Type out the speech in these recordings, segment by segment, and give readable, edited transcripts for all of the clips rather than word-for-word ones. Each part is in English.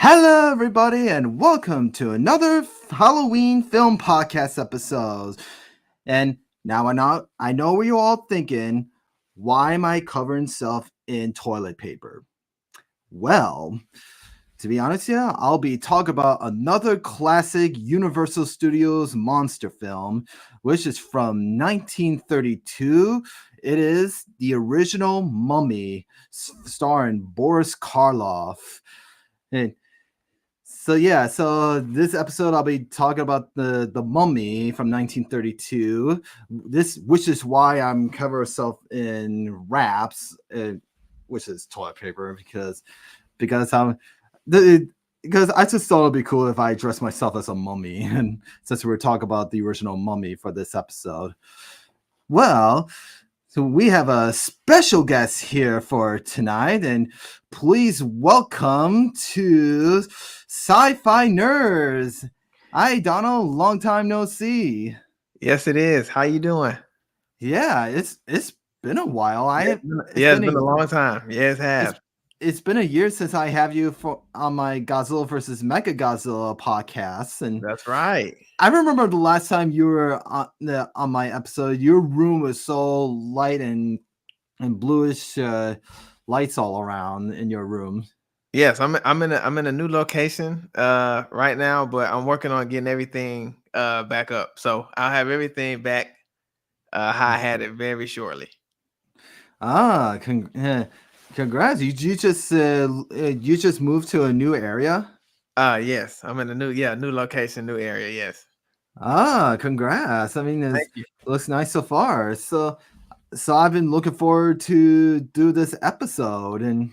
Hello, everybody, and welcome to another Halloween film podcast episode. And now I know what you're all thinking. Why am I covering stuff in toilet paper? Well, to be honest, yeah, I'll be talking about another classic Universal Studios monster film, which is from 1932. It is the original Mummy, starring Boris Karloff. And so this episode I'll be talking about the Mummy from 1932. This, which is why I'm covering myself in wraps, which is toilet paper, because I'm the because I just thought it'd be cool if I dressed myself as a mummy, and since we're talking about the original Mummy for this episode, well. So we have a special guest here for tonight, and please welcome to Sci-Fi Nerds. Hi, Donald. Long time no see. Yes, it is. How you doing? Yeah, it's been a while. It's been a long time. Yes, it it's has. it's been a year since I have you on my Godzilla versus Mecha Godzilla podcast, and That's right. I remember the last time you were on my episode. Your room was so light and bluish lights all around in your room. Yes, I'm in a new location right now, but I'm working on getting everything back up. So I'll have everything back how I had it very shortly. Congrats! You just moved to a new area. Yes, I'm in a new location, new area. Yes. Congrats! I mean, it Thank you. looks nice so far. So I've been looking forward to do this episode and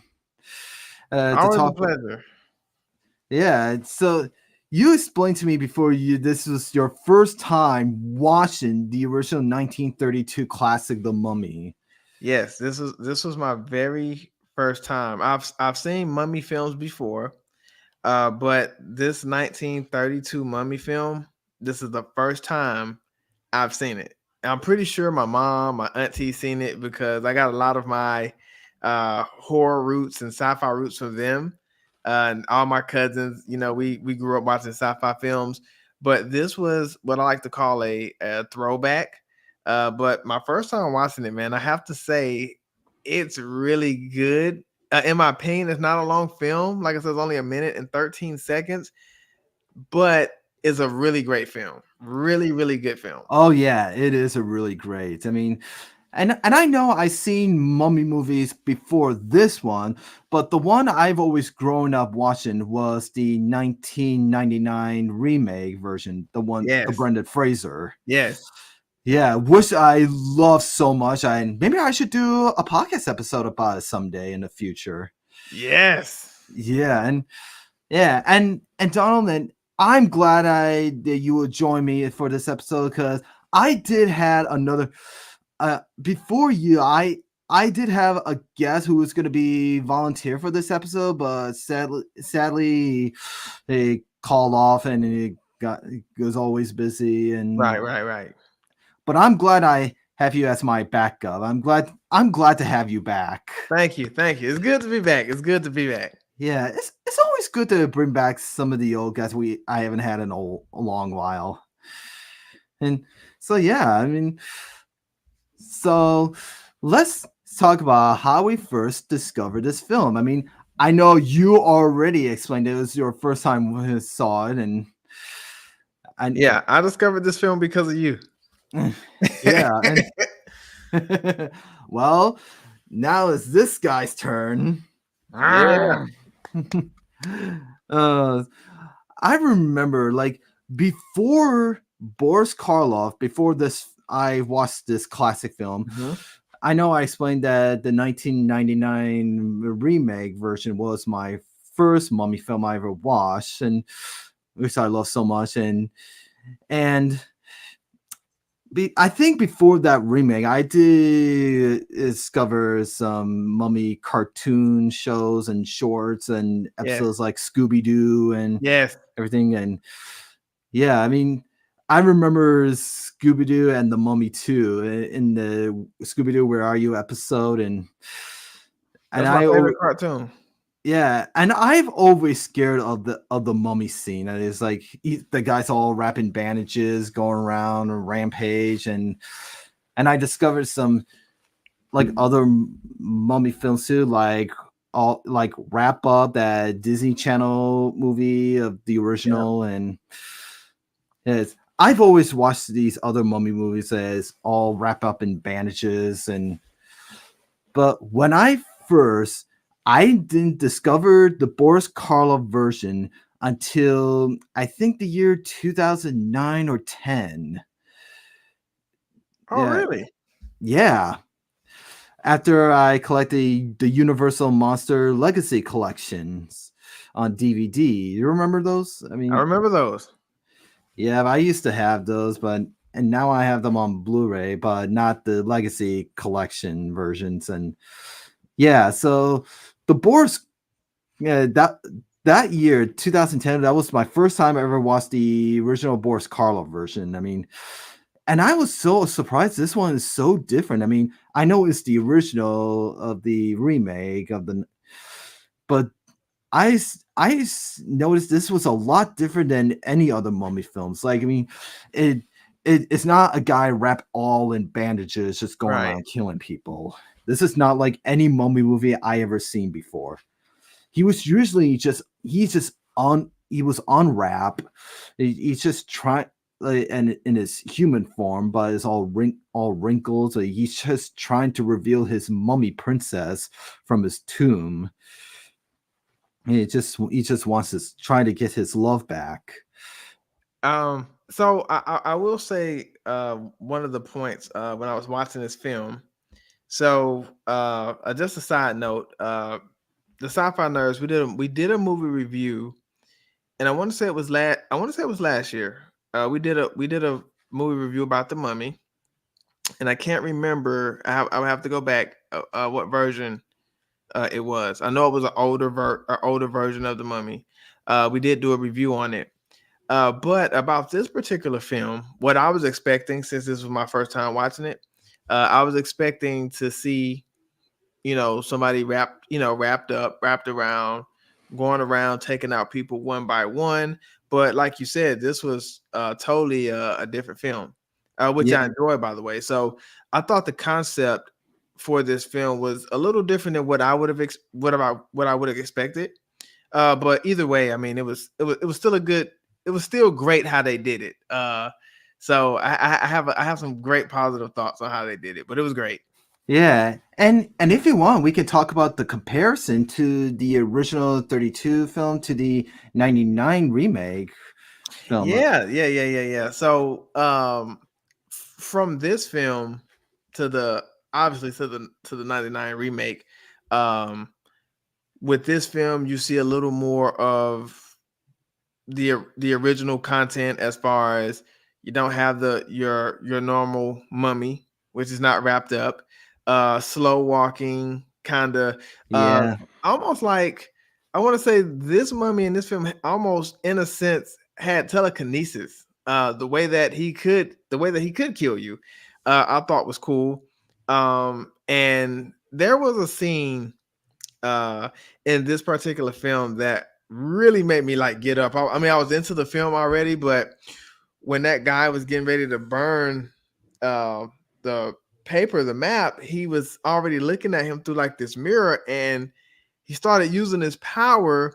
to Always a talk. pleasure. Yeah. So you explained to me before this was your first time watching the original 1932 classic, The Mummy. Yes, this was my very first time. I've seen mummy films before. But this 1932 Mummy film, this is the first time I've seen it. I'm pretty sure my mom, my auntie seen it because I got a lot of my horror roots and sci-fi roots from them. And all my cousins, we grew up watching sci-fi films. But this was what I like to call a throwback. But my first time watching it, man, I have to say it's really good. In my opinion, it's not a long film. Like I said, it's only a minute and 13 seconds, but it's a really great film. Really, really good film. Oh yeah, it is a really great. I mean, and I know I've seen mummy movies before this one, but the one I've always grown up watching was the 1999 remake version, the Yes. Brendan Fraser. Yes. Yeah, which I love so much. Maybe I should do a podcast episode about it someday in the future. Yes. Yeah, and Donald, and I'm glad that you would join me for this episode because I did had another before you. I did have a guest who was going to be volunteer for this episode, but sadly, they called off and he was always busy and Right. But I'm glad I have you as my backup. I'm glad to have you back. Thank you. It's good to be back. It's good to be back. Yeah, it's always good to bring back some of the old guys I haven't had in a long while. And so yeah, I mean, so let's talk about how we first discovered this film. I mean, I know you already explained it was your first time when you saw it, and Yeah, I discovered this film because of you. yeah, and well, now it's this guy's turn. Yeah. uh, I remember like before Boris Karloff, before this, I watched this classic film. Mhm. I know I explained that the 1999 remake version was my first mummy film I ever watched, and which I love so much. And I think before that remake, I did discover some mummy cartoon shows and shorts and Yes. episodes like Scooby Doo and Yes. everything. And yeah, I mean, I remember Scooby Doo and the Mummy too in the Scooby Doo Where Are You episode, and That's my I favorite cartoon. Yeah, and I've always scared of the mummy scene. That is like the guy's all wrapping bandages, going around a rampage, and I discovered some like other mummy films too, like all like Wrap Up, that Disney Channel movie of the Yeah. original, and it's I've always watched these other mummy movies as all wrapped up in bandages, and but when I didn't discover the Boris Karloff version until I think the year 2009 or 10. Oh, Yeah, really? yeah. After I collected the Universal Monster Legacy collections on DVD. You remember those? I I mean, remember those. yeah, I used to have those, but and now I have them on Blu-ray, but not the Legacy collection versions. And yeah, so the Boris, yeah, that year, 2010, that was my first time I ever watched the original Boris Karloff version. I mean, and I was so surprised this one is so different. I mean, I know it's the original of the remake of the, but noticed this was a lot different than any other mummy films. Like, I mean, it it's not a guy wrapped all in bandages just going Right. around killing people. This is not like any mummy movie I ever seen before. He was usually just he was on wrap. He's just trying and in his human form, but it's all wrinkled. So he's just trying to reveal his mummy princess from his tomb. He just wants to try to get his love back. So I will say one of the points when I was watching this film. So just a side note, the Sci-Fi Nerds, we did a movie review, and I want to say it was last year. We did a movie review about the Mummy, and I can't remember. I would have to go back what version it was. I know it was an older version of the Mummy. We did do a review on it. But about this particular film, what I was expecting, since this was my first time watching it, I was expecting to see, somebody wrapped up, wrapped around, going around taking out people one by one. But like you said, this was totally a different film, which Yeah, I enjoy, by the way. So I thought the concept for this film was a little different than what I would have what I would have expected. But either way, I mean, it was still it was still great how they did it. So I have some great positive thoughts on how they did it, but it was great. yeah, and if you want, we can talk about the comparison to the original 32 film to the 99 remake film. Yeah. So from this film to the obviously to the 99 remake, um, with this film you see a little more of the original content, as far as you don't have your normal mummy, which is not wrapped up, slow walking, kind of uh Yeah, almost like, I want to say this mummy in this film almost in a sense had telekinesis. The way that he could kill you, I thought was cool. And there was a scene uh in this particular film that really made me like get up. I mean, I was into the film already, but when that guy was getting ready to burn uh the the map, he was already looking at him through like this mirror, and he started using his power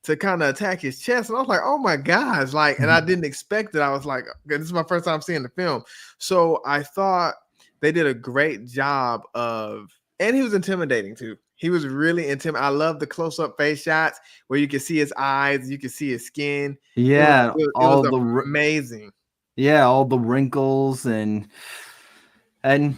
to kind of attack his chest. And I was like, oh my gosh, like, and I didn't expect it. I was like, this is my first time seeing the film. So I thought they did a great job of, and he was intimidating too. He was really intimidating. I love the close-up face shots where you can see his eyes, you can see his skin. It was yeah, it was amazing. all the wrinkles and and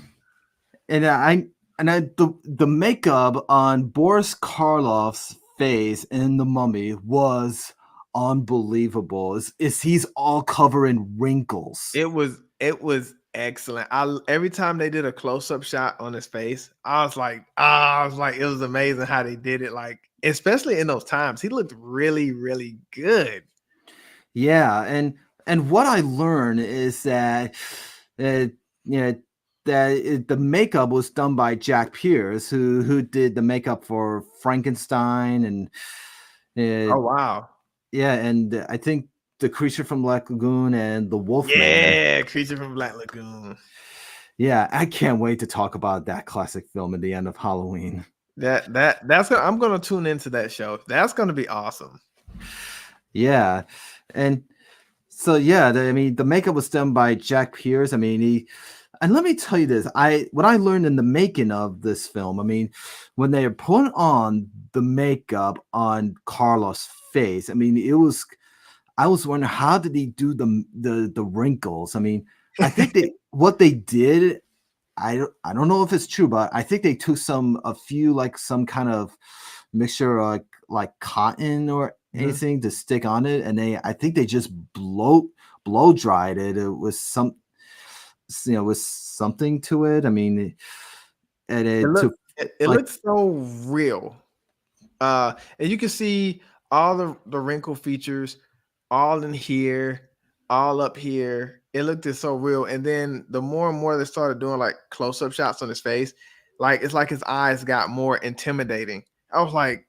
the makeup on Boris Karloff's face in the Mummy was unbelievable. Is he's all covered in wrinkles. It was excellent. Every time they did a close-up shot on his face, I was like, it was amazing how they did it. Like, especially in those times, he looked really, really good. Yeah, and what I learned is that, uh, yeah, the makeup was done by Jack Pierce, who did the makeup for Frankenstein and Oh uh, wow. yeah, and I think the Creature from Black Lagoon and the Wolfman. Yeah, Creature from Black Lagoon. Yeah, I can't wait to talk about that classic film at the end of Halloween. I'm gonna tune into that show. That's gonna be awesome. Yeah, and so yeah, I mean, the makeup was done by Jack Pierce. I mean, and let me tell you this, what I learned in the making of this film. I mean, when they put on the makeup on Carlos' face, I mean, I was wondering how did he do the wrinkles. I mean, I think what they did. I don't know if it's true, but I think they took a few like some kind of mixture of like cotton or Mhm. anything to stick on it, and I think they just blow dried it. It was with something to it. I mean, and It it look took it like looks so real. And you can see all the wrinkle features all in here, all up here. It looked just so real. And then the more and more they started doing like close-up shots on his face, like it's like his eyes got more intimidating. I was like,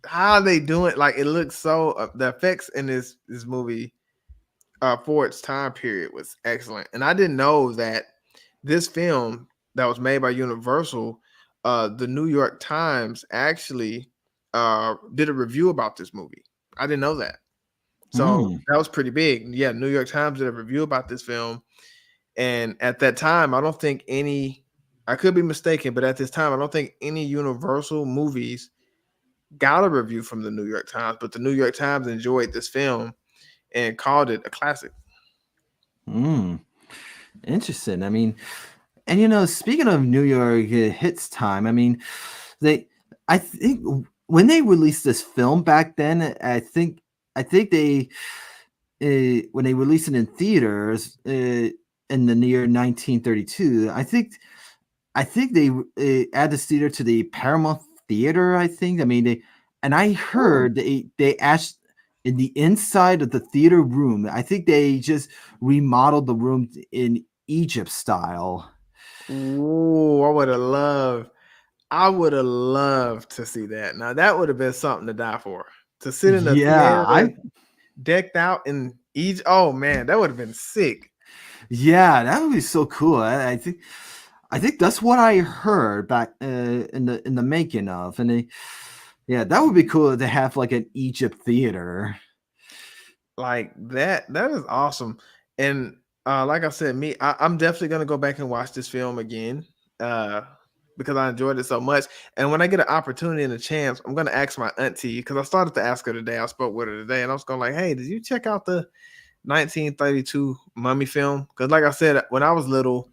how are they doing? Like it looks so the effects in this movie for its time period was excellent. And I didn't know that this film that was made by Universal, the New York Times actually did a review about this movie. I didn't know that. So mm, that was pretty big. Yeah, New York Times did a review about this film. And at that time, I don't think I could be mistaken, but at this time, I don't think any Universal movies got a review from the New York Times, but the New York Times enjoyed this film and called it a classic. mm, interesting. I mean, and speaking of New York hits time, I mean, they I think when they released this film back then, I think they when they released it in theaters in the year 1932, I think they add this theater to the Paramount Theater. I think. I mean, and I Oh. heard they asked in the inside of the theater room. I think they just remodeled the room in Egypt style. Ooh, I would have loved to see that. Now that would have been something to die for. To sit in a Yeah, theater decked out in Egypt. Oh man, that would have been sick. that would be so cool. I think that's what I heard back in the making of, and yeah, that would be cool to have like an Egypt theater. Like that is awesome. And like I said, I'm definitely gonna go back and watch this film again. Uh because I enjoyed it so much. And when I get an opportunity and a chance, I'm gonna ask my auntie because I started to ask her today. I spoke with her today, and I was going like, "Hey, did you check out the 1932 Mummy film?" Because, like I said, when I was little,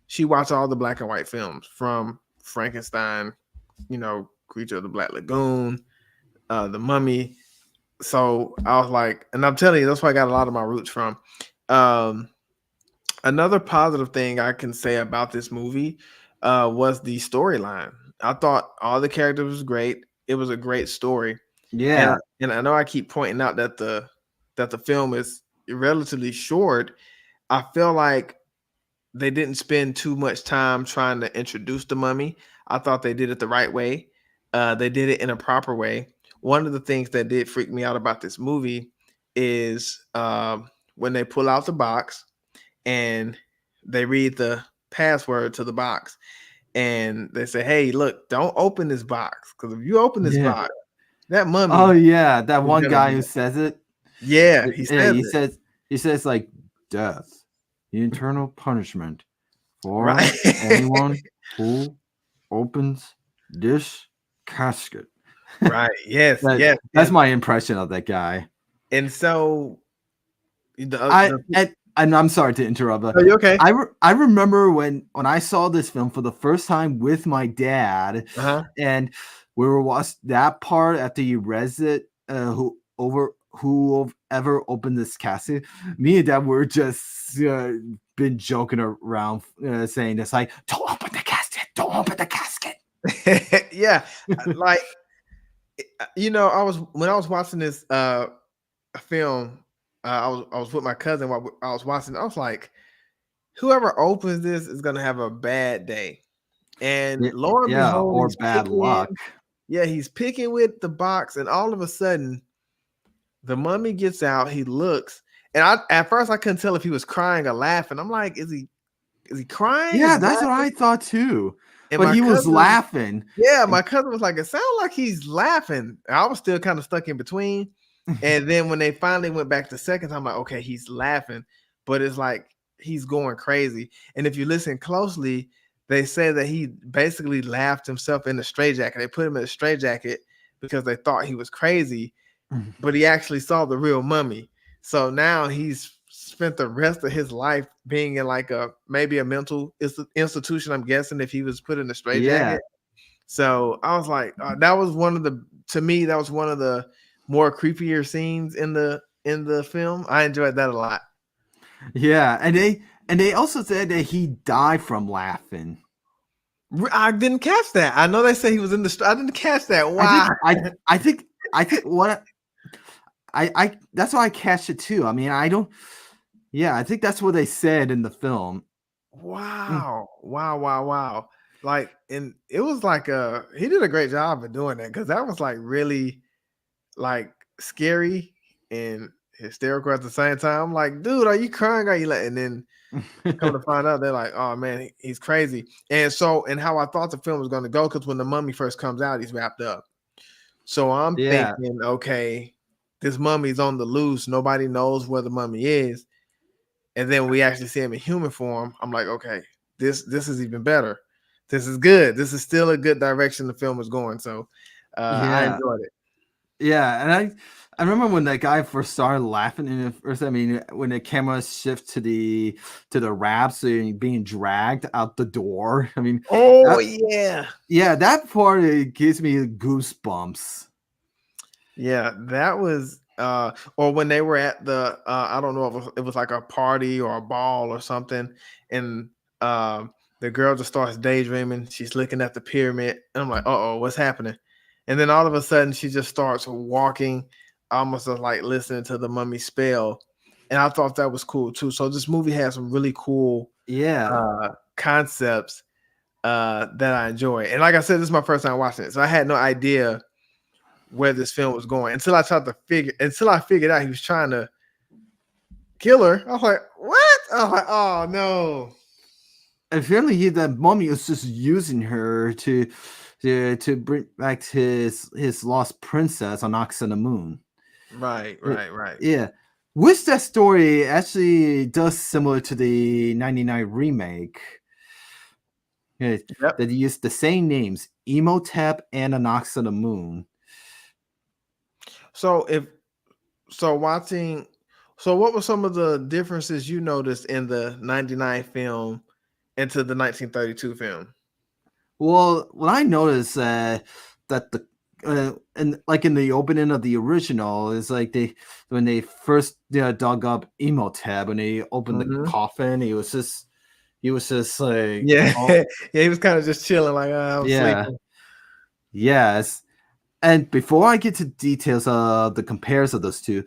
she watched all the black and white films from Frankenstein, Creature of the Black Lagoon, the Mummy. So I was like, and I'm telling you, that's where I got a lot of my roots from. Um, Another positive thing I can say about this movie was the storyline. I thought all the characters was great. It was a great story, and Yeah, I know I keep pointing out that the film is relatively short. I feel like they didn't spend too much time trying to introduce the mummy. I thought they did it the right way. They did it in a proper way. One of the things that did freak me out about this movie is when they pull out the box and they read the password to the box and they say, "Hey, look, don't open this box because if you open this yeah. box, that Oh mummy yeah, that is one gonna guy be." who says it. Yeah, he Yeah, says he it says like death, the eternal punishment for right. anyone who opens this casket. Right. Yes. That Yes. that's my impression of that guy. And so I the and I'm sorry to interrupt, but are you okay? I remember when I saw this film for the first time with my dad, Uh-huh. and we were watched that part after you read it. Whoever opened this casket, me and dad were just been joking around, saying this like, "Don't open the casket! Don't open the casket!" Yeah. Like I was when I was watching this film, I was with my cousin while I was watching, I was like, whoever opens this is gonna have a bad day. And lo and Yeah, behold, or he's bad picking. luck. Yeah, he's picking with the box, and all of a sudden, the mummy gets out. He looks, and at first I couldn't tell if he was crying or laughing. I'm like, is he crying? Is Yeah, he that's what laughing? I thought too. And But my he was cousin, laughing. yeah, And my cousin was like, it sounds like he's laughing. I was still kind of stuck in between. And then when they finally went back the second time, I'm like, okay, he's laughing, but it's like he's going crazy. And if you listen closely, they say that he basically laughed himself in the straitjacket. They put him in a straitjacket because they thought he was crazy, but he actually saw the real mummy. So now he's spent the rest of his life being in like maybe a mental institution. I'm guessing if he was put in a yeah. straitjacket. So I was like, that was one of the to me that was one of the more creepier scenes in the film. I enjoyed that a lot. Yeah. And they also said that he died from laughing. I didn't catch that. I know they say he was in the. I didn't catch that. I Why? think I think what I that's why I catch it too. I mean, I don't. Yeah, I think that's what they said in the film. Mm. Wow! Wow! Wow! Wow! Like, and it was like he did a great job of doing that because that was like really like scary and hysterical at the same time. I'm like, dude, are you crying? Are you like? And then come to find out, they're like, oh man, he's crazy. And how I thought the film was going to go, because when the mummy first comes out, he's wrapped up. So I'm Yeah, thinking, okay, this mummy's on the loose. Nobody knows where the mummy is. And then we actually see him in human form. I'm like, okay, this is even better. This is good. This is still a good direction the film is going. So I yeah, enjoyed it. yeah. And I remember when that guy first started laughing in the first. I mean, when the camera shift to the raps and being dragged out the door. I mean, Oh that, yeah. yeah, that part it gives me goosebumps. Yeah, that was or when they were at the I don't know if it was like a party or a ball or something, and the girl just starts daydreaming. She's looking at the pyramid, and I'm like, uh-oh, what's happening? And then all of a sudden she just starts walking, almost like listening to the mummy spell. And I thought that was cool too. So this movie has some really cool Yeah, concepts that I enjoy. And like I said, this is my first time watching it. So I had no idea where this film was going until I figured out he was trying to kill her. I was like, what? I was like, oh no. apparently the mummy was just using her to bring back his lost princess on the Moon. Right, Uh, right, right. Yeah. Which that story actually does similar to the 99 remake. Yeah, Yep. that used the same names, Emotep and Anox of the Moon. So if so watching so what were some of the differences you noticed in the 99 film into the 1932 film? Well, what I noticed that the and like in the opening of the original is like they when they first dug up Emotep when they opened the Mm-hmm. coffin, he was just like Yeah. oh Yeah, he was kind of just chilling, like I'm yeah sleeping. yes. And before I get to details of the comparison of those two,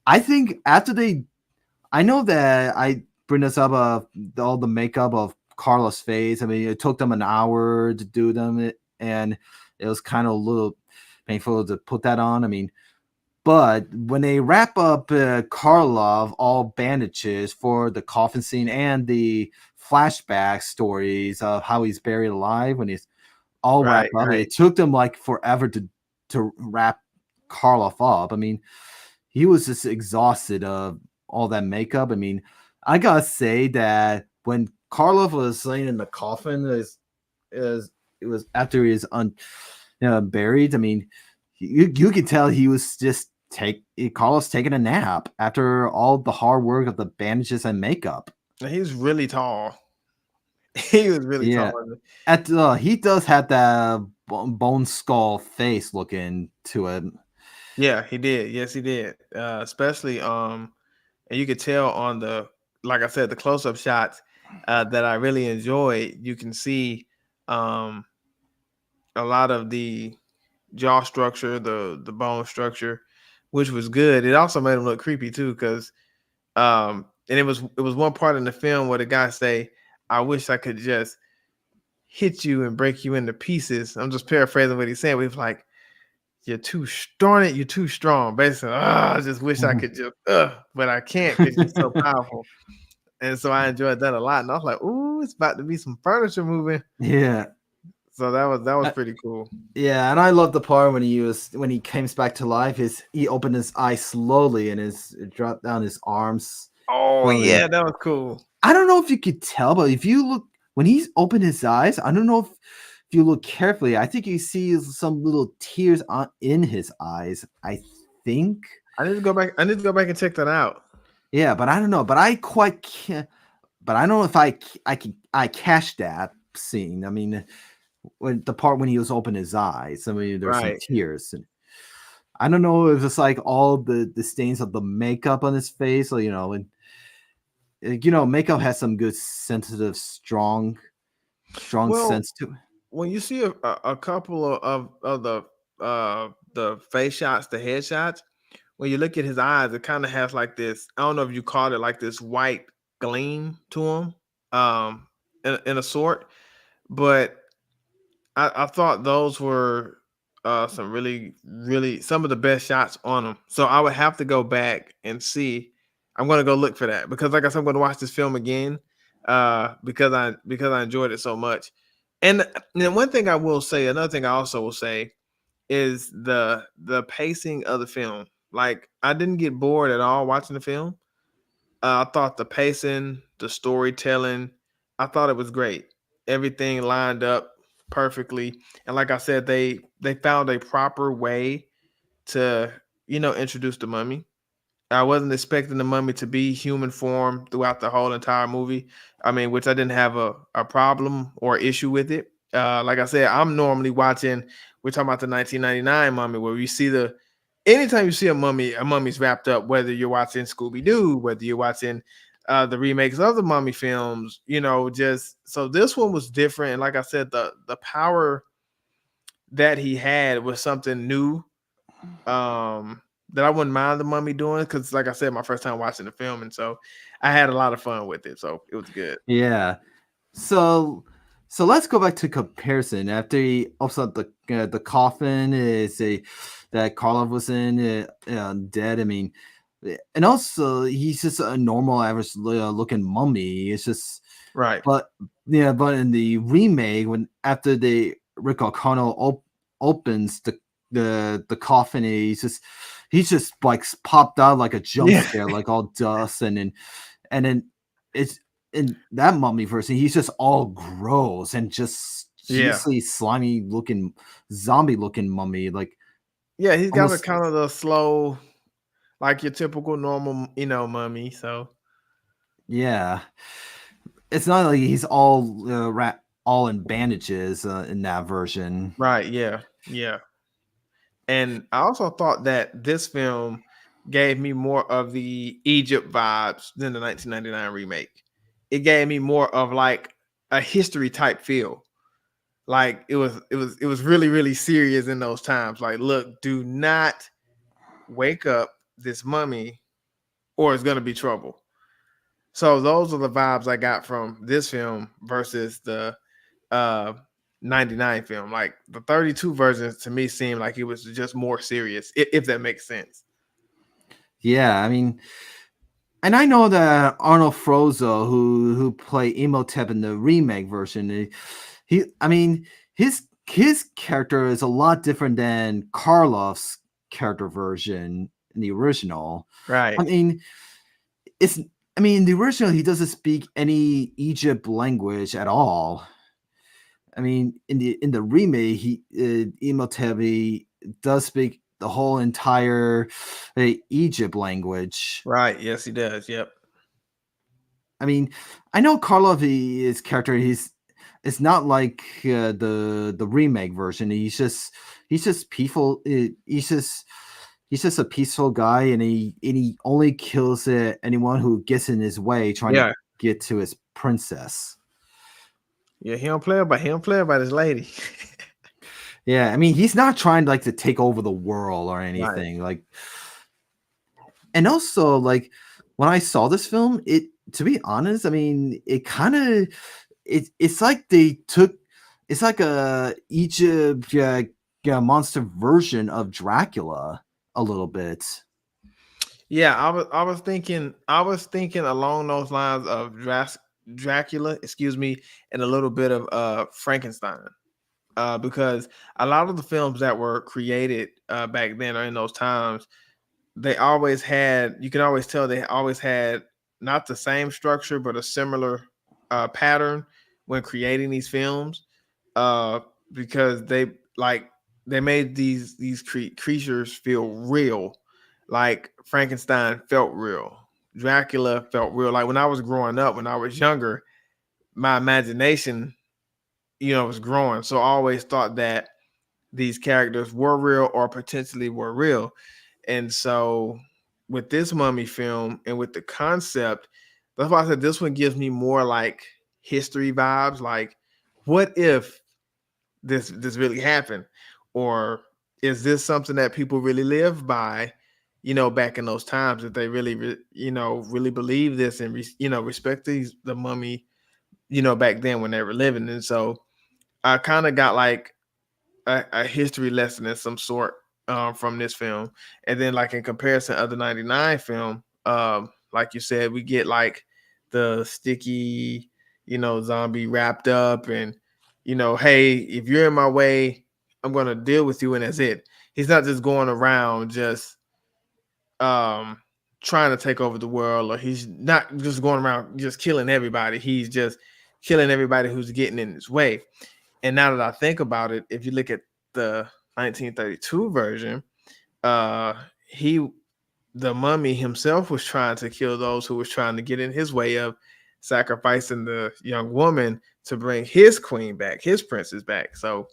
I think I know that I bring this up all the makeup of Carlos' face. I mean, it took them an hour to do them, and it was kind of a little painful to put that on. I mean, but when they wrap up Karlov, all bandages for the coffin scene and the flashback stories of how he's buried alive when he's all Right, wrapped up, right. it took them like forever to wrap Karloff up. I mean, he was just exhausted of all that makeup. I mean, I gotta say that when Karloff was laying in the coffin, is it was after he was buried. I mean, you could tell he was just Carlos taking a nap after all the hard work of the bandages and makeup. He's really tall. He was really Yeah, tall. he does have that bone skull face looking to it. Yeah, he did. Yes, he did. Especially and you could tell on the like I said, the close-up shots that I really enjoyed. You can see um a lot of the jaw structure, the bone structure, which was good. It also made him look creepy too, because And it was one part in the film where the guy say, "I wish I could just hit you and break you into pieces." I'm just paraphrasing what he's saying. But he's like, "You're too strong. You're too strong." Basically, I just wish I Mhm. could just, but I can't because you're so powerful. And so I enjoyed that a lot. And I was like, "Ooh, it's about to be some furniture moving." Yeah. So that was Uh, pretty cool. yeah, and I love the part when he comes back to life. He opened his eyes slowly and his dropped down his arms Oh slowly. yeah, that was cool. I don't know if you could tell, but if you look when he's opened his eyes, I don't know if you look carefully, I think you see some little tears in his eyes. I think. I need to go back. I need to go back and check that out. Yeah, but I don't know. But I quite can't. But I don't know if I catch that scene. I mean, when the part when he was open his eyes, I mean, there's some Right. tears, and I don't know if it's like all the stains of the makeup on his face, or and makeup has some good sensitive, strong Well, sense to it. when you see a couple of the face shots, the head shots, when you look at his eyes, it kind of has like this. I don't know if you call it like this white gleam to him, um, in a sort. But I thought those were some really, really some of the best shots on them. So I would have to go back and see. I'm gonna go look for that because, like I said, I'm gonna watch this film again because I enjoyed it so much. And then one thing I will say, another thing I also will say is the pacing of the film. Like I didn't get bored at all watching the film. I thought the pacing, the storytelling, I thought it was great. Everything lined up perfectly, and like I said, they found a proper way to introduce the mummy. I wasn't expecting the mummy to be human form throughout the whole entire movie. I mean, which I didn't have a problem or issue with it. Like I said, I'm normally watching. We're talking about the 1999 mummy, where we see the. Anytime you see a mummy's wrapped up. Whether you're watching Scooby Doo, whether you're watching the remakes of the mummy films, just so this one was different. And like I said, the power that he had was something new, that I wouldn't mind the mummy doing because, like I said, my first time watching the film, and so I had a lot of fun with it. So it was good. Yeah. So let's go back to comparison. After he opens up the coffin, is a that Karloff was in dead. I mean, and also he's just a normal, average looking mummy. It's just, Right. but yeah, but in the remake, when after the Rick O'Connell opens the coffin, he's just like popped out like a jump Yeah. scare, like all dust, and then it's in that mummy version, he's just all gross and just Yeah. seriously slimy looking, zombie looking mummy, like Yeah. He's got a almost, kind of the slow, like your typical normal, mummy. So yeah. It's not like he's all all in bandages in that version. right. Yeah. Yeah. And I also thought that this film gave me more of the Egypt vibes than the 1999 remake. It gave me more of like a history type feel. Like it was really, really serious in those times. Like, look, do not wake up this mummy or it's gonna be trouble. So those are the vibes I got from this film versus the uh 99 film. Like the 32 version to me seemed like it was just more serious, if that makes sense. Yeah, I mean, and I know that Arnold Frozo, who played Imhotep in the remake version, I mean, his character is a lot different than Karloff's character version in the original. I Right. mean, it's I mean, in the original, he doesn't speak any Egypt language at all. I mean, in the remake, Imhotep does speak the whole entire Egypt language. Right. Yes, he does. Yep. I mean, I know Karlov, his character, it's not like the remake version. He's just peaceful. He's just a peaceful guy, and he only kills anyone who gets in his way, trying to Yeah. get to his princess. Yeah. He don't play about his lady. Yeah, I mean, he's not trying like to take over the world or Right. anything. Like, and also like when I saw this film, it to be honest, I mean, it kind of it's like they took it's like a Egypt monster version of Dracula a little bit. Yeah, I was thinking along those lines of Dracula, excuse me, and a little bit of Frankenstein. Because a lot of the films that were created back then or in those times, they always had, you can always tell they always had not the same structure, but a similar pattern when creating these films. Uh, because like they made these creatures feel real, like Frankenstein felt real, Dracula felt real. Like when I was growing up, when I was younger, my imagination, was growing. So I always thought that these characters were real or potentially were real. And so with this mummy film and with the concept, that's why I said this one gives me more like history vibes. Like, what if this really happened? Or is this something that people really live by, back in those times, that they really really believe this and respect the mummy, back then when they were living. And so I kind of got like a history lesson in some sort from this film. And then, like in comparison to the '99 film, like you said, we get like the sticky, zombie wrapped up, and hey, if you're in my way, I'm gonna deal with you, and that's it. He's not just going around just um trying to take over the world, or he's not just going around just killing everybody. He's just killing everybody who's getting in his way. And now that I think about it, if you look at the 1932 version, uh, he, the mummy himself, was trying to kill those who was trying to get in his way of sacrificing the young woman to bring his queen back, his princess back. So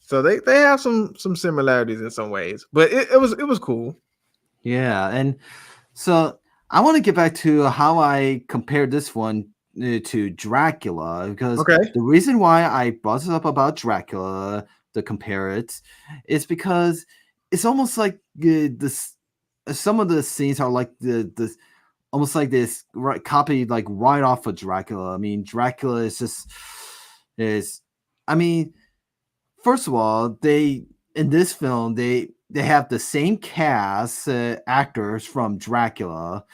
they have some similarities in some ways, but it was cool. Yeah, and so I want to get back to how I compared this one to Dracula because Okay. the reason why I brought this up about Dracula to compare it is because it's almost like this. Some of the scenes are like the almost like this right, copied like right off of Dracula. I mean, Dracula is just is. I mean, first of all, they in this film they have the same cast actors from Dracula,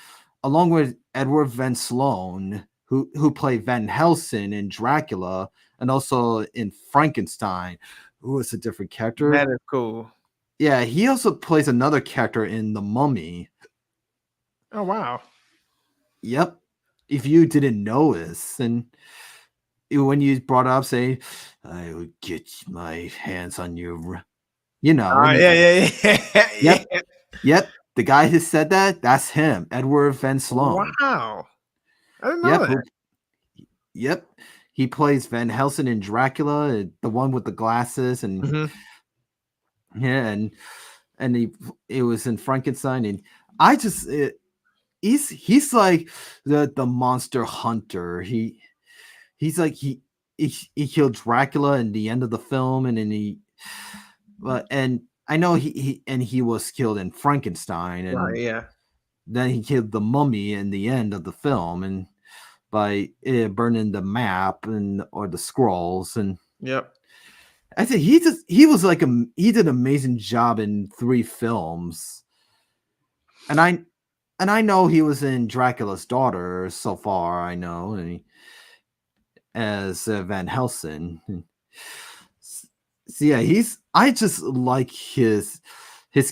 along with Edward Van Sloan, who played Van Helsing in Dracula, and also in Frankenstein, who is a different character. That is cool. Yeah, he also plays another character in The Mummy. Oh wow. Yep, if you didn't know this, and when you brought up saying, "I would get my hands on you," you know, and Yeah, yeah, yeah, yep, yeah. yep, the guy who said that, that's him, Edward Van Sloan. Wow. I didn't know Yep, that. yep, he plays Van Helsing in Dracula, the one with the glasses, and Mhm. yeah, and he it was in Frankenstein, and I just he's like the monster hunter. He's like he killed Dracula in the end of the film, and then and I know he was killed in Frankenstein, Right, and yeah. then he killed the mummy in the end of the film, and by burning the map and or the scrolls, and Yep. I think he was like he did an amazing job in 3 films, and I know he was in Dracula's Daughter so far. I know, and as Van Helsing. So yeah, I just like his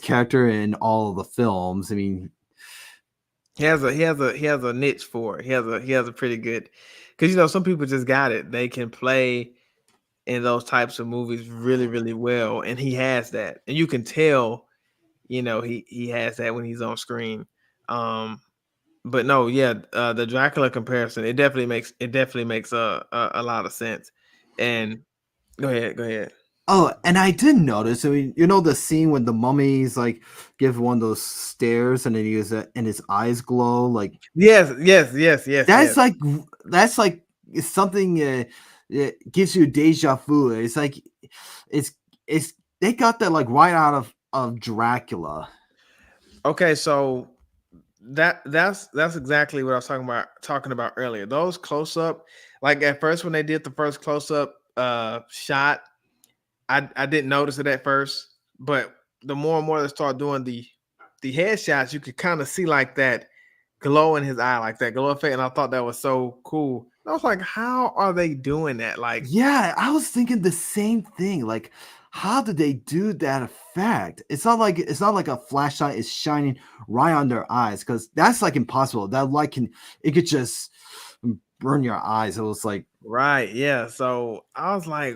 character in all of the films. I mean, He has a niche for it. He has a pretty good, because some people just got it. They can play in those types of movies really, really well, and he has that. And you can tell, he has that when he's on screen. Um but no, yeah, the Dracula comparison, it definitely makes a lot of sense. And go ahead. oh, and I did notice. I mean, the scene when the mummies like give one of those stares, and then and his eyes glow. Like Yes, yes, yes, yes, that's yes. like that's like it's something. It gives you deja vu. It's like it's it's they got that like right out of Dracula. Okay, so That's exactly what I was talking about earlier. Those close up, like at first when they did the first close up shot, I didn't notice it at first, but the more and more they start doing the headshots, you could kind of see like that glow in his eye, like that glow effect, and I thought that was so cool. I was like, how are they doing that? Like, Yeah, I was thinking the same thing. Like, how did they do that effect? It's not like a flashlight is shining right on their eyes, because that's like impossible. That light can it could just burn your eyes. It was like, right, yeah. So I was like,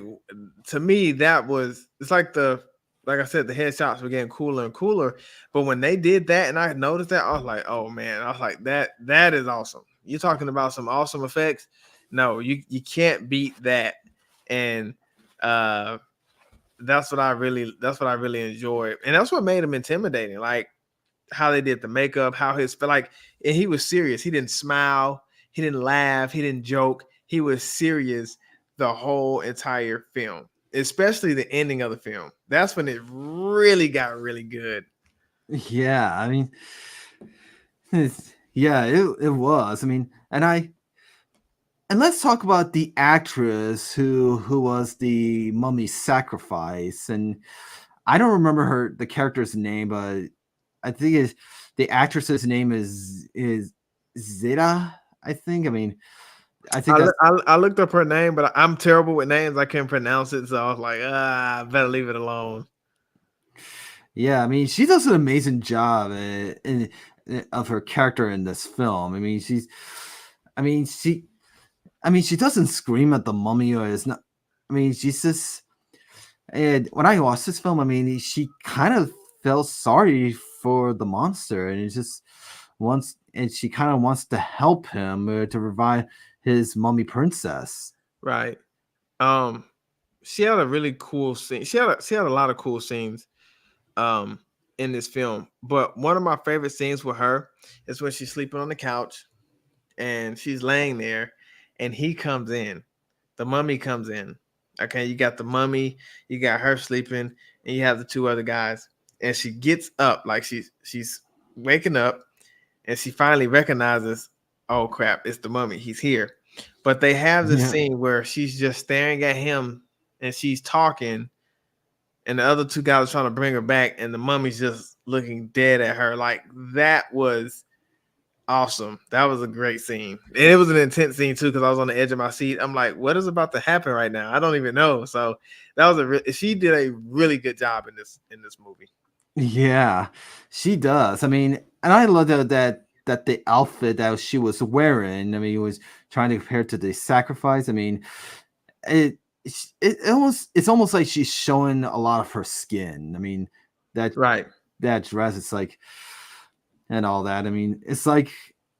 to me, it's like I said, the headshots were getting cooler and cooler. But when they did that, and I noticed that, I was like, oh man, I was like, that is awesome. You're talking about some awesome effects. No, you can't beat that. And uh that's what I really enjoyed, and that's what made him intimidating. Like how they did the makeup, how his like, and he was serious. He didn't smile, he didn't laugh, he didn't joke. He was serious the whole entire film, especially the ending of the film. That's when it really got really good. yeah, I mean, yeah, it was. I mean, and let's talk about the actress who was the mummy sacrifice. And I don't remember the character's name, but I think the actress's name is Zeta. I think. I mean, I think that's I looked up her name, but I'm terrible with names. I can't pronounce it, so I was like, I better leave it alone. yeah. I mean, she does an amazing job of her character in this film. I mean, I mean, she doesn't scream at the mummy, or it's not. I mean, she's just. And when I watched this film, I mean, she kind of felt sorry for the monster, and it just and she kind of wants to help him to revive his mummy princess. Right. Um, she had a really cool scene. She had a lot of cool scenes um in this film. But one of my favorite scenes with her is when she's sleeping on the couch and she's laying there and he comes in. The mummy comes in. Okay, you got the mummy, you got her sleeping, and you have the two other guys. And she gets up, like she's waking up, and she finally recognizes, oh crap, it's the mummy. He's here. But they have this Yeah. scene where she's just staring at him and she's talking, and the other two guys are trying to bring her back, and the mummy's just looking dead at her. Like that was awesome. That was a great scene, and it was an intense scene too because I was on the edge of my seat. I'm like, what is about to happen right now? I don't even know. So that was she did a really good job in this movie. Yeah, she does. I mean, and I love that the outfit that she was wearing. I mean, it was trying to compare to the sacrifice. I mean, it it's almost like she's showing a lot of her skin. I mean, that Right. that dress, it's like, and all that. I mean, it's like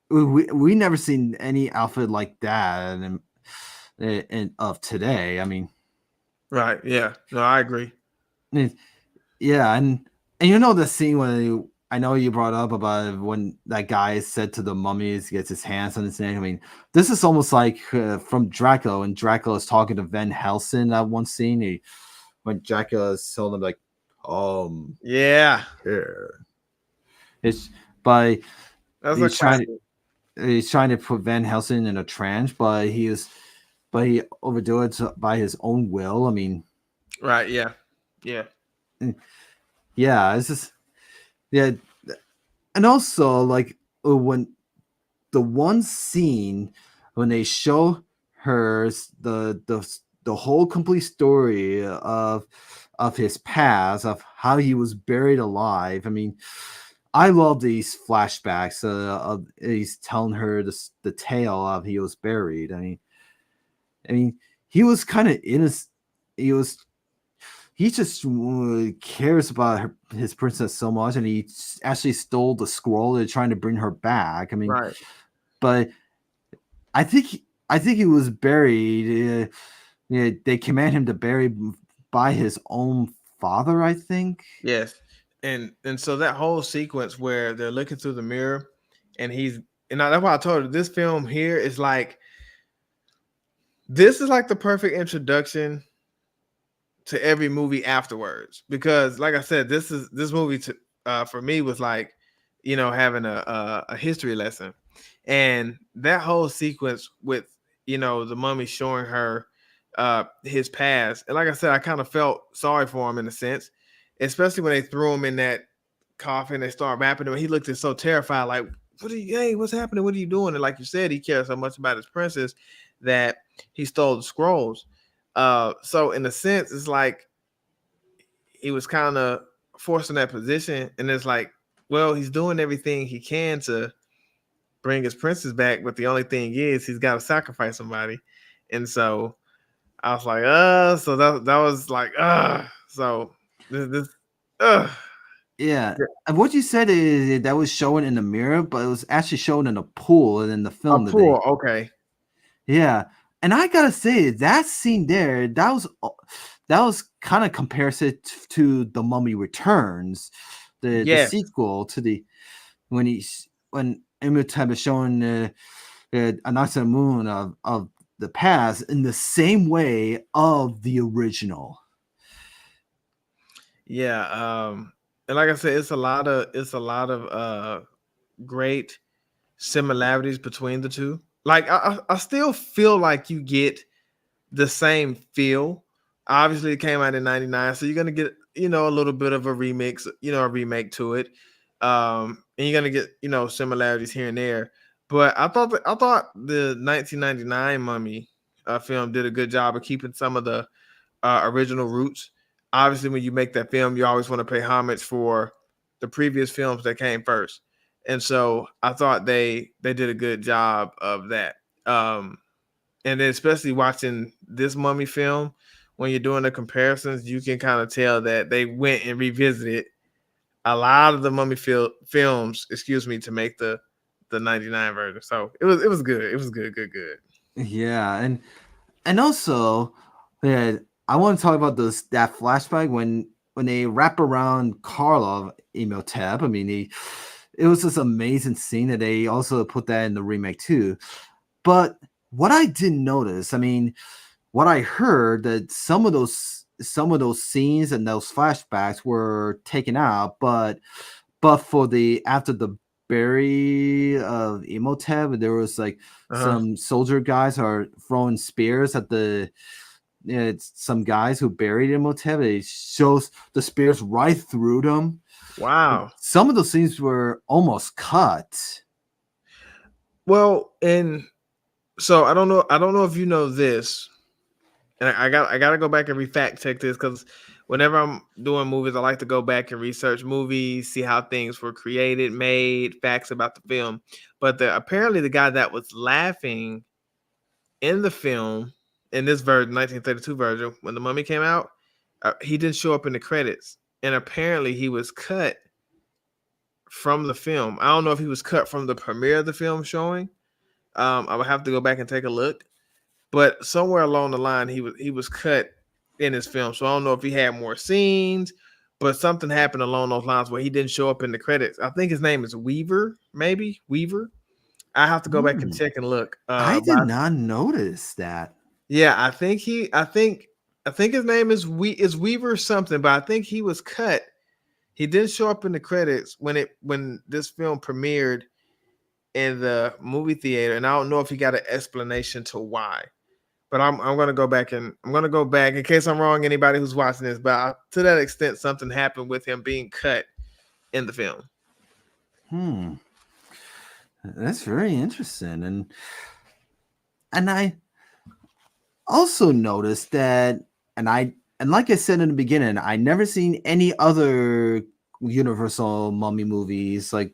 we never seen any outfit like that of today. I mean, Right. Yeah. No, I agree. it- yeah, and you know the scene when I know you brought up about when that guy said to the mummies, gets his hands on his neck. I mean, this is almost like from Dracula, when Dracula is talking to Van Helsing. That one scene, when Dracula is telling him like, Yeah. here. It's by That's a he's trying classic. he's trying to put Van Helsing in a trance, but he overdo it by his own will. I mean, Right. Yeah. Yeah. yeah, it's just, yeah, and also like when the one scene when they show her the whole complete story of his past, of how he was buried alive. I mean, I love these flashbacks of he's telling her the tale of he was buried. I mean, he was kind of innocent. He was he just cares about his princess so much, and he actually stole the scroll. They're trying to bring her back. I mean, Right. but I think he was buried. Yeah, they command him to bury by his own father. I think. Yes. And so that whole sequence where they're looking through the mirror and that's why I told her this film here is like this is like the perfect introduction to every movie afterwards because like I said this movie to for me was like having a history lesson, and that whole sequence with the mummy showing her his past. And like I said, I kind of felt sorry for him in a sense, especially when they threw him in that coffin. They started rapping him. He looked so terrified, like, hey, what's happening? What are you doing? And like you said, he cared so much about his princess that he stole the scrolls. So in a sense, it's like he was kind of forced in that position, and it's like, well, he's doing everything he can to bring his princess back, but the only thing is he's got to sacrifice somebody. And so I was like, so that was like, so this Yeah. And what you said is that was shown in the mirror, but it was actually shown in a pool and in the a film that they. pool. Okay. Yeah. And I gotta say that scene there, that was kind of comparison to The Mummy Returns, the Yes. sequel to the when Imhotep is showing Anansi Moon of the past in the same way of the original. Yeah. And like I said, it's a lot of great similarities between the two. Like I still feel like you get the same feel. Obviously, it came out in '99, so you're gonna get a little bit of a remix, a remake to it, and you're gonna get similarities here and there. But I thought the 1999 Mummy film did a good job of keeping some of the original roots. Obviously, when you make that film, you always want to pay homage for the previous films that came first, and so I thought they did a good job of that. And then especially watching this Mummy film, when you're doing the comparisons, you can kind of tell that they went and revisited a lot of the Mummy films, excuse me, to make the '99 version. So it was good. It was good. Yeah, and also, yeah, I want to talk about that flashback when they wrap around Karlov Imhotep. I mean, it was this amazing scene that they also put that in the remake too. But what I didn't notice, I mean, what I heard that some of those scenes and those flashbacks were taken out, but for the after the bury of Imhotep, there was like Uh-huh. some soldier guys are throwing spears at it's some guys who buried Imhotep. It shows the spears right through them. Wow. Some of those scenes were almost cut. Well, and so I don't know if you know this, and I got to go back and refact check this because whenever I'm doing movies, I like to go back and research movies, see how things were created, made, facts about the film. But apparently the guy that was laughing in the film in this version, 1932 version, when the Mummy came out, he didn't show up in the credits, and apparently he was cut from the film. I don't know if he was cut from the premiere of the film showing. I would have to go back and take a look. But somewhere along the line, he was cut in his film. So I don't know if he had more scenes, but something happened along those lines where he didn't show up in the credits. I think his name is Weaver, maybe Weaver. I have to go back and check and look. I did not notice that. Yeah, I think his name is Weaver something, but I think he was cut. He didn't show up in the credits when this film premiered in the movie theater, and I don't know if he got an explanation to why. But I'm gonna go back in case I'm wrong. Anybody who's watching this, but to that extent, something happened with him being cut in the film. That's very interesting, and I also noticed that, and like I said in the beginning, I never seen any other Universal Mummy movies like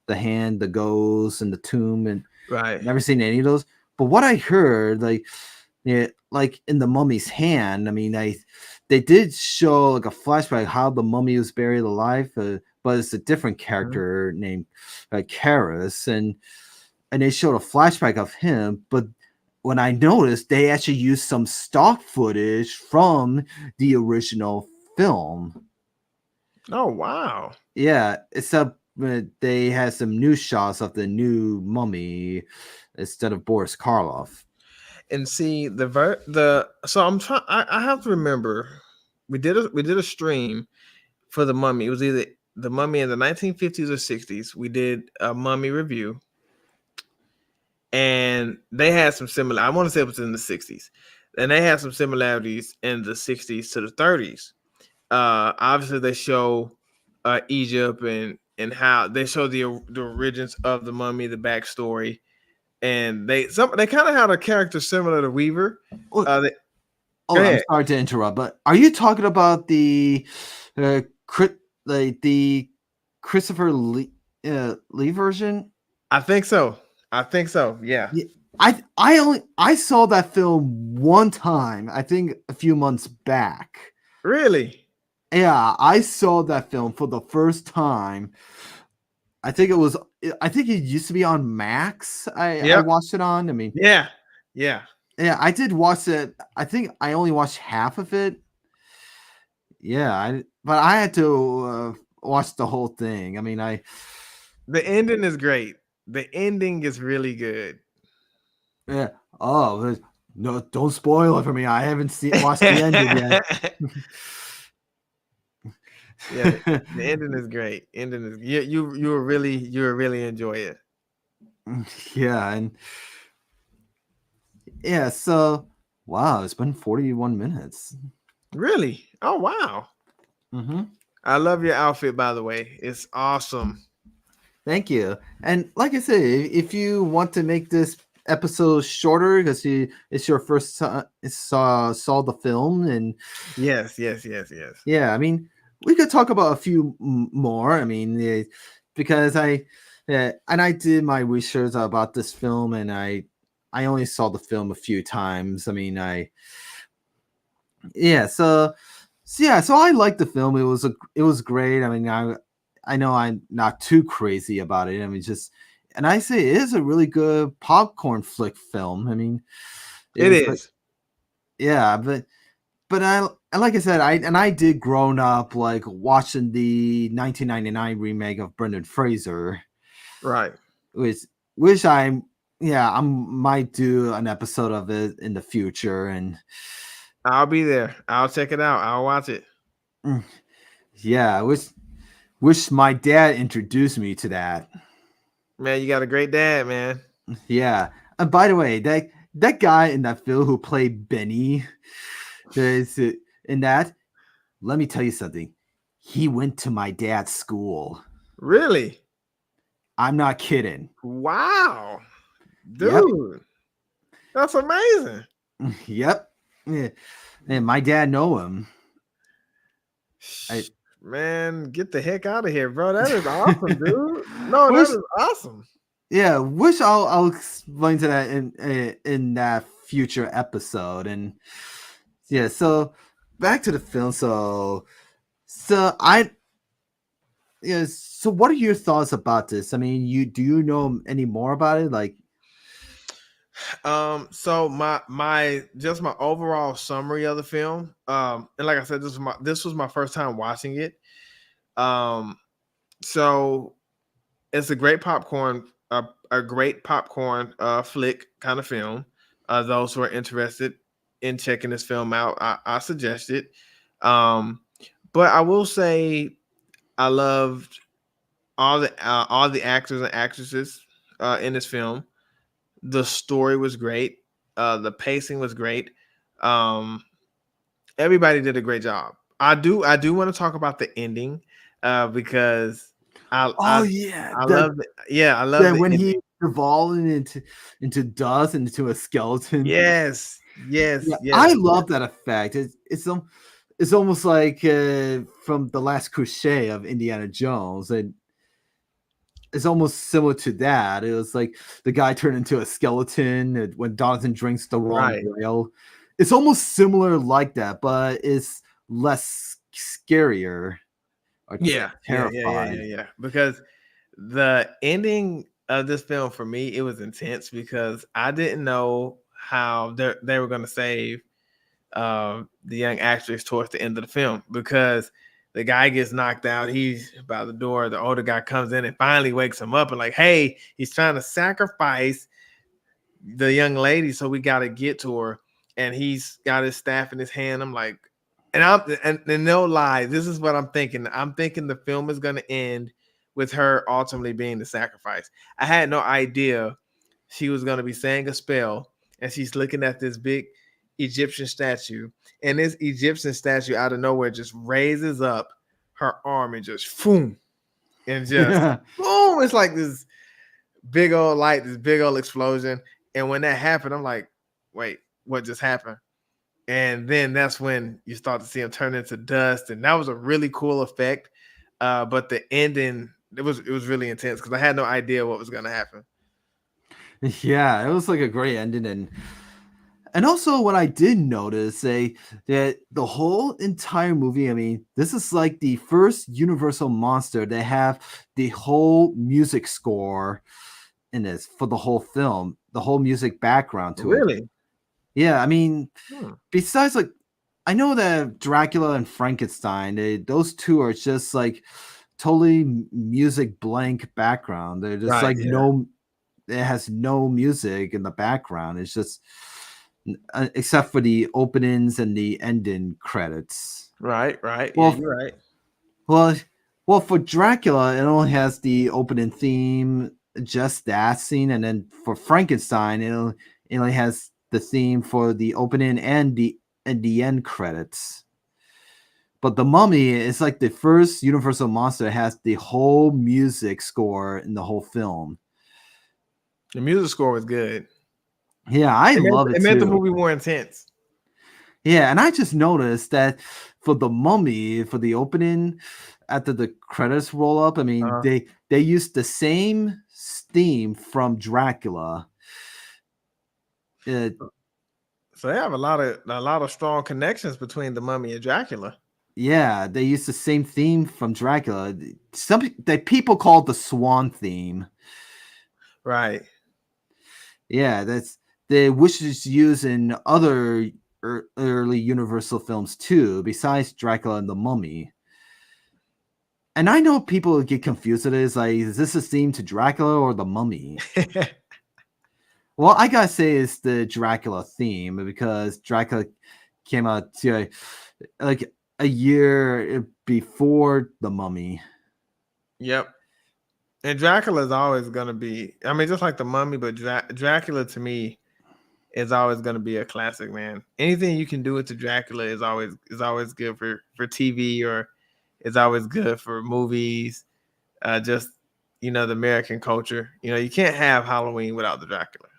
The Hand, The Ghost, and The Tomb, and Right. never seen any of those. But what I heard, like in The Mummy's Hand, I mean, they did show like a flashback how the mummy was buried alive, but it's a different character named Karis, and they showed a flashback of him. But when I noticed, they actually used some stock footage from the original film. Oh wow! Yeah, except they had some new shots of the new mummy instead of Boris Karloff. And see so I'm trying. I have to remember we did a stream for the Mummy. It was either the Mummy in the 1950s or 60s. We did a Mummy review, and they had some similar. I want to say it was in the 60s, and they had some similarities in the 60s to the 30s. Obviously, they show Egypt and how they show the origins of the Mummy, the backstory, and they kind of had a character similar to Weaver. Oh, Go I'm ahead. sorry to interrupt, but are you talking about the the Christopher Lee version? I think so. Yeah. Yeah, I saw that film one time. I think a few months back. Really? Yeah, I saw that film for the first time. I think it used to be on Max. I Yep. watched it on. I mean, Yeah. yeah, I did watch it. I think I only watched half of it. Yeah, but I had to watch the whole thing. I mean, The ending is great. The ending is really good. yeah. Oh, no! Don't spoil it for me. I haven't watched the ending yet. Yeah, the ending is great. Ending is you will really enjoy it. Yeah, and yeah. So wow, it's been 41 minutes. Really? Oh wow. Mm-hmm. I love your outfit, by the way. It's awesome. Thank you. And like I said, if you want to make this episode shorter because it's your first time saw the film, and Yes. yeah, I mean, we could talk about a few more. I mean, because and I did my research about this film, and I only saw the film a few times. I mean, yeah, so yeah, so I liked the film. It was great. I mean, I know I'm not too crazy about it. I mean, and I say it is a really good popcorn flick film. I mean, It it's like, is. yeah, but and like I said, I did grown up like watching the 1999 remake of Brendan Fraser, Right. which I might do an episode of it in the future, and I'll be there. I'll check it out. I'll watch it. yeah, wish my dad introduced me to that. Man, you got a great dad, man. Yeah. And by the way, that guy in that film who played Benny, is in that. Let me tell you something. He went to my dad's school. Really? I'm not kidding. Wow. Yep. Dude. That's amazing. Yep. Yeah. And my dad know him. Man, get the heck out of here, bro. That is awesome, dude. No, Wish, that is awesome. yeah, wish I'll explain to that in that future episode. And yeah, so back to the film. So I yeah, so what are your thoughts about this? I mean, do you know any more about it? Like, So my just my overall summary of the film. And like I said, this was my first time watching it. So it's a great popcorn, a great popcorn flick kind of film. Those who are interested in checking this film out, I suggest it. But I will say I loved all the actors and actresses in this film. The story was great. The pacing was great. Everybody did a great job. I do want to talk about the ending because I yeah, I love it. Yeah, I love that the when ending. he evolved into dust and into a skeleton. Yes. Yeah, I love that effect. It's almost like from the Last Crusade of Indiana Jones, and it's almost similar to that. It was like the guy turned into a skeleton when Donaldson drinks the wrong Right. grail. It's almost similar like that, but it's less scarier or Yeah. terrifying. Because the ending of this film for me, it was intense because I didn't know how they were going to save the young actress towards the end of the film, because the guy gets knocked out. He's by the door. The older guy comes in and finally wakes him up and like, hey, he's trying to sacrifice the young lady, so we got to get to her. And he's got his staff in his hand. I'm like, and no lie, this is what I'm thinking. I'm thinking the film is gonna end with her ultimately being the sacrifice. I had no idea she was gonna be saying a spell and she's looking at this big Egyptian statue, and this Egyptian statue out of nowhere just raises up her arm and just boom, and just boom. It's like this big old light, this big old explosion. And when that happened, I'm like, wait, what just happened? And then that's when you start to see him turn into dust, and that was a really cool effect. But the ending, it was really intense because I had no idea what was gonna happen. Yeah, it was like a great ending, and also what I did notice that the whole entire movie, I mean, this is like the first Universal monster that have the whole music score in this for the whole film, the whole music background to it. Really? Yeah, I mean, Hmm. besides like I know that Dracula and Frankenstein, those two are just like totally music blank background. They're just Right. like Yeah. it has no music in the background. It's just except for the openings and the ending credits. Right. Right. Yeah, Well, you're right. well, well, for Dracula, it only has the opening theme, just that scene, and then for Frankenstein, it only has the theme for the opening and the end credits. But the Mummy is like the first Universal monster that has the whole music score in the whole film. The music score was good. Yeah, I It love made, it it made the too. movie more intense. Yeah, and I just noticed that for the Mummy, for the opening, after the credits roll up, I mean, Uh, they used the same theme from Dracula. Uh, so they have a lot of strong connections between the Mummy and Dracula. yeah, they used the same theme from Dracula. That people call it the Swan theme. Right. Yeah, that's the which is used in other early Universal films too, besides Dracula and the Mummy. And I know people get confused with it. It's like, is this a theme to Dracula or the Mummy? Well, I gotta say it's the Dracula theme because Dracula came out like a year before the Mummy. Yep. And Dracula is always gonna be. I mean, just like the Mummy, but Dracula to me is always gonna be a classic, man. Anything you can do with the Dracula is always good for TV, or is always good for movies. Just the American culture. You can't have Halloween without the Dracula.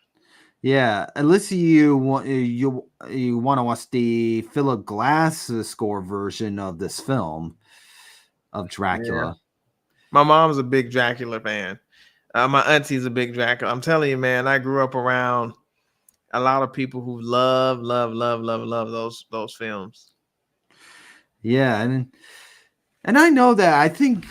Yeah, unless you want to watch the Philip Glass score version of this film of Yeah. Dracula. My mom's a big Dracula fan. My auntie's a big Dracula. I'm telling you, man, I grew up around a lot of people who love, love, love, love, love those films. Yeah, and I know that I think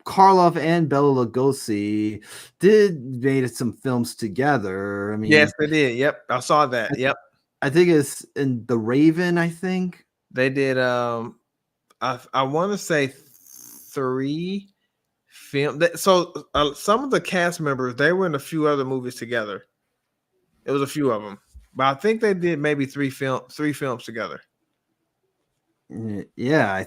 Karloff and Bela Lugosi did made some films together. I Yes, mean, they did. Yep, I saw that. Yep, I think it's in The Raven. I think. they did. I want to say 3 film. So some of the cast members they were in a few other movies together. It was a few of them, but I think they did maybe 3 films together. Yeah,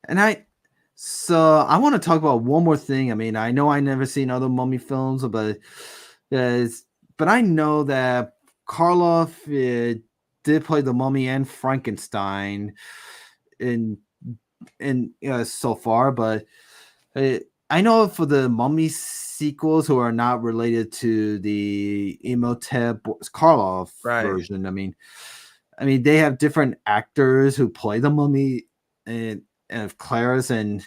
and I. So I want to talk about one more thing. I mean, I know I never seen other Mummy films, but I know that Karloff did play the Mummy and Frankenstein in so far, but uh, I know for the Mummy sequels who are not related to the Imhotep Karloff Right. version. I mean they have different actors who play the Mummy and Claris, and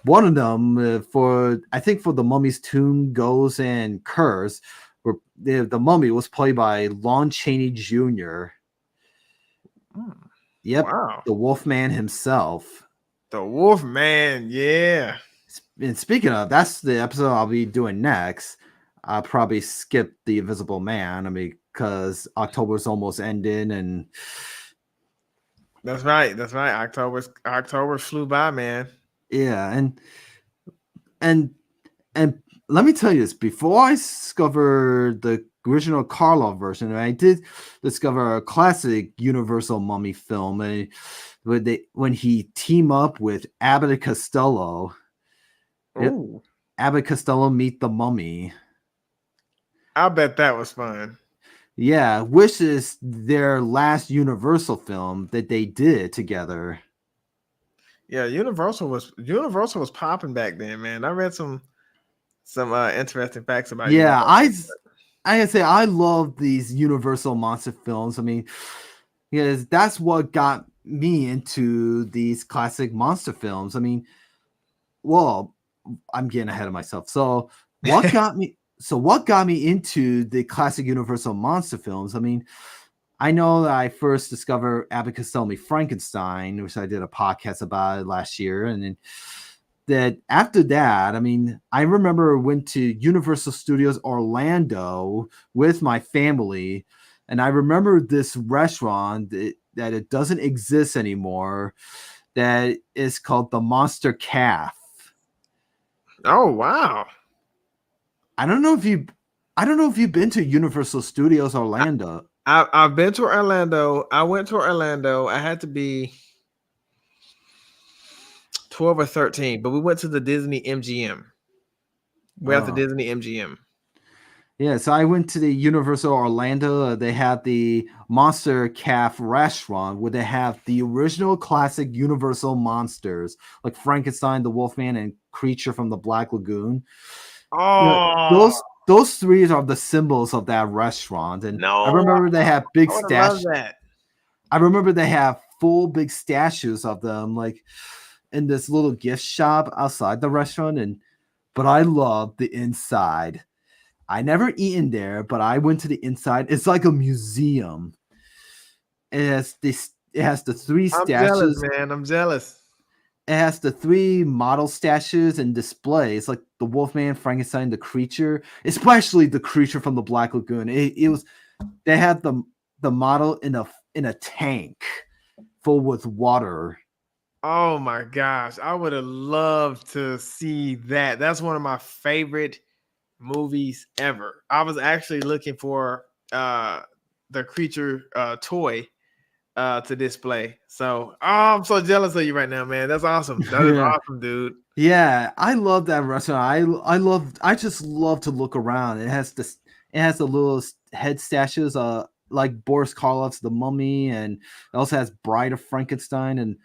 one of them for I think for the Mummy's Tomb, Ghost, and Curse, were the Mummy was played by Lon Chaney Jr. Mm, Yep, wow. the Wolfman himself. The Wolf Man. Yeah. And speaking of, that's the episode I'll be doing next. I'll probably skip the Invisible Man. I mean, because October's almost ending, and That's right. That's right. October flew by, man. yeah, and and let me tell you this: before I discovered original Karloff version. And I did discover a classic Universal Mummy film, when he team up with Abbott and Costello. Yep, Oh, Abbott Costello meet the Mummy. I bet that was fun. Yeah, which is their last Universal film that they did together. Yeah, Universal was popping back then, man. I read some interesting facts about Yeah, Universal. I gotta say I love these Universal monster films. I mean, because that's what got me into these classic monster films. I mean, well, I'm getting ahead of myself. What got me into the classic Universal monster films? I mean, I know that I first discovered Abbott Costello Frankenstein, which I did a podcast about last year, and then that after that, I mean, I remember went to Universal Studios Orlando with my family, and I remember this restaurant that it doesn't exist anymore, that is called the Monster Calf. Oh wow! I don't know if you I don't know if you've been to Universal Studios Orlando. I've been to Orlando. I went to Orlando. I had to be 12 or 13, but we went to the Disney MGM. We're at the Oh. Disney MGM. Yeah, so I went to the Universal Orlando. They have the Monster Calf restaurant where they have the original classic Universal monsters like Frankenstein, the Wolfman, and Creature from the Black Lagoon. You know, Oh those three are the symbols of that restaurant. And I no! remember they have I big would have loved stash. that. I remember they have full big statues of them, like in this little gift shop outside the restaurant. But I love the inside. I never eaten there, but I went to the inside. It's like a museum. It has the three I'm jealous, statues. man. I'm jealous. It has the three model statues and displays, like the Wolfman, Frankenstein, the creature, especially the creature from the Black Lagoon. It was they had the model in a tank full with water. Oh my gosh. I would have loved to see that. That's one of my favorite movies ever. I was actually looking for the creature toy to display. So I'm so jealous of you right now, man. That's awesome. That is Yeah. awesome, dude. Yeah, I love that restaurant. I just love to look around. It has the little head statues like Boris Karloff's The Mummy, and it also has Bride of Frankenstein, and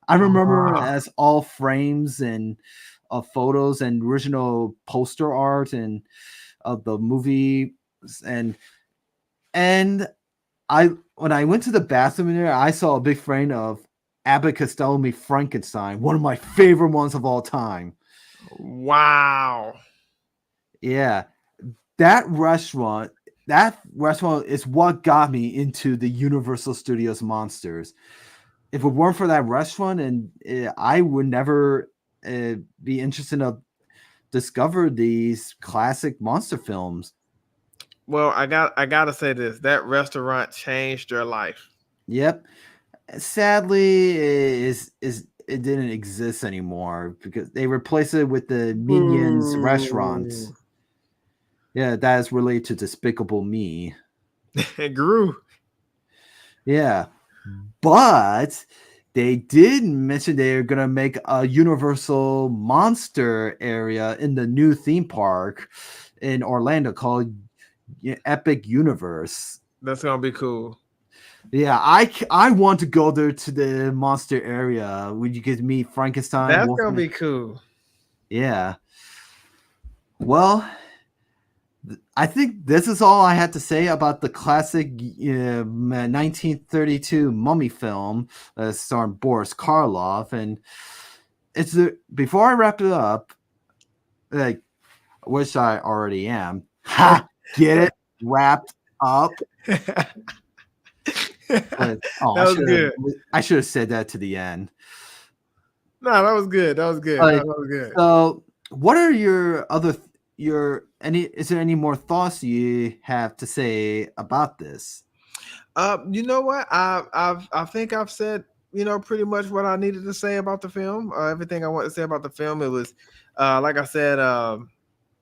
I remember it Oh, has all frames and photos and original poster art and of the movie, and and I when I went to the bathroom in there, I saw a big frame of Abbott Costello meet Frankenstein, one of my favorite ones of all time. wow. Yeah, that restaurant, that restaurant is what got me into the Universal Studios monsters. If it weren't for that restaurant, and I would never be interested to discover these classic monster films. Well, I gotta say this. That restaurant changed your life. Yep. Sadly, is it didn't exist anymore because they replaced it with the Minions restaurant. Ooh. Yeah, that is related to Despicable Me. It grew. Yeah, but they did mention they're gonna make a Universal Monster area in the new theme park in Orlando called Epic Universe. That's gonna be cool. Yeah, I want to go there to the monster area where you get to meet Frankenstein, That's gonna Wolfman. be cool. Yeah. Well, I think this is all I had to say about the classic 1932 Mummy film starring Boris Karloff. And before I wrap it up, like, which I already am. Ha! Get it wrapped up. That Oh, was good. I should have said that to the end. No, that was good. That was good. No, Like, that was good. so what are your other your any is there any more thoughts you have to say about this? You know what? I think I've said pretty much what I needed to say about the film. Everything I want to say about the film. It was, like I said,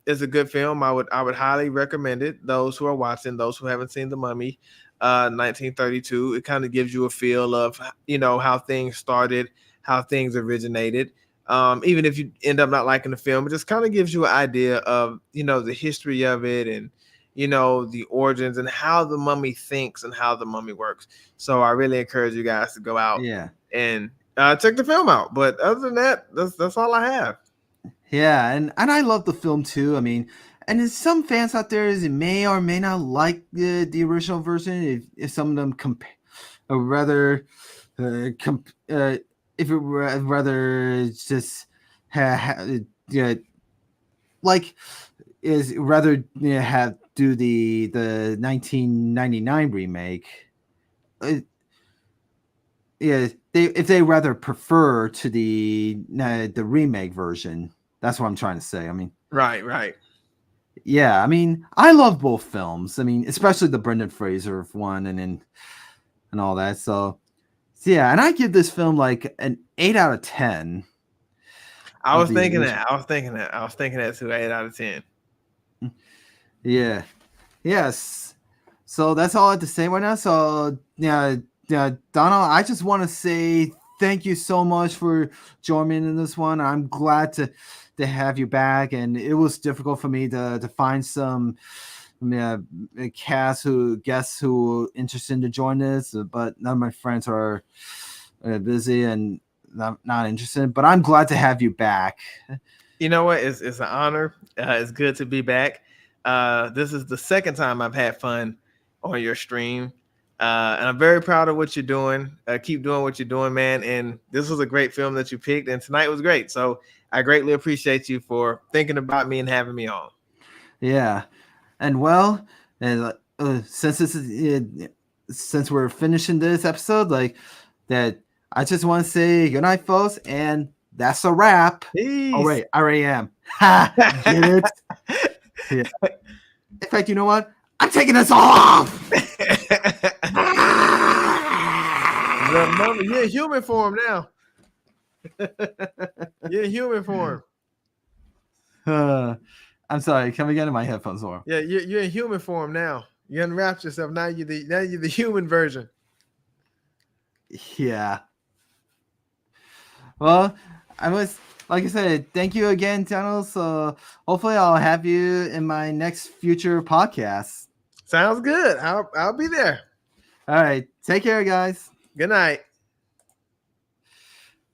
is a good film. I would highly recommend it. Those who are watching, those who haven't seen The Mummy, 1932, it kind of gives you a feel of how things started, how things originated. Even if you end up not liking the film, it just kind of gives you an idea of the history of it, and the origins and how the mummy thinks and how the mummy works. So I really encourage you guys to go out Yeah. and check the film out. But other than that, that's all I have. Yeah, and I love the film too. I mean, and there's some fans out there that may or may not like the original version. If some of them or rather, if it were rather just yeah, like is rather have do the 1999 remake. Yeah, if they rather prefer to the remake version. That's what I'm trying to say. I mean, Right. yeah, I mean, I love both films. I mean, especially the Brendan Fraser one and all that. So yeah, and I give this film like an 8 out of 10. I was thinking that. I was thinking that too. 8 out of 10. Yeah. Yes. So that's all I have to say right now. So yeah, Donald, I just want to say thank you so much for joining in this one. I'm glad to have you back, and it was difficult for me to find some guests who interested to join this, but none of my friends are busy and not interested. But I'm glad to have you back. You know what? It's an honor. It's good to be back. This is the second time I've had fun on your stream. And I'm very proud of what you're doing. Keep doing what you're doing, man. And this was a great film that you picked, and tonight was great. So I greatly appreciate you for thinking about me and having me on. Yeah, and well, and since this is since we're finishing this episode, like that, I just want to say good night, folks, and that's a wrap. Peace. Oh wait, I already am. Ha! Get it? Yeah. In fact, you know what? I'm taking this all off. You're in human form now. You're in human form. I'm sorry. Can we get in my headphones more? Yeah, you're in human form now. You unwrapped yourself. Now you're the human version. Yeah. Well, I was like I said, thank you again, Donald. So hopefully I'll have you in my next future podcast. Sounds good. I'll be there. All right. Take care, guys. Good night.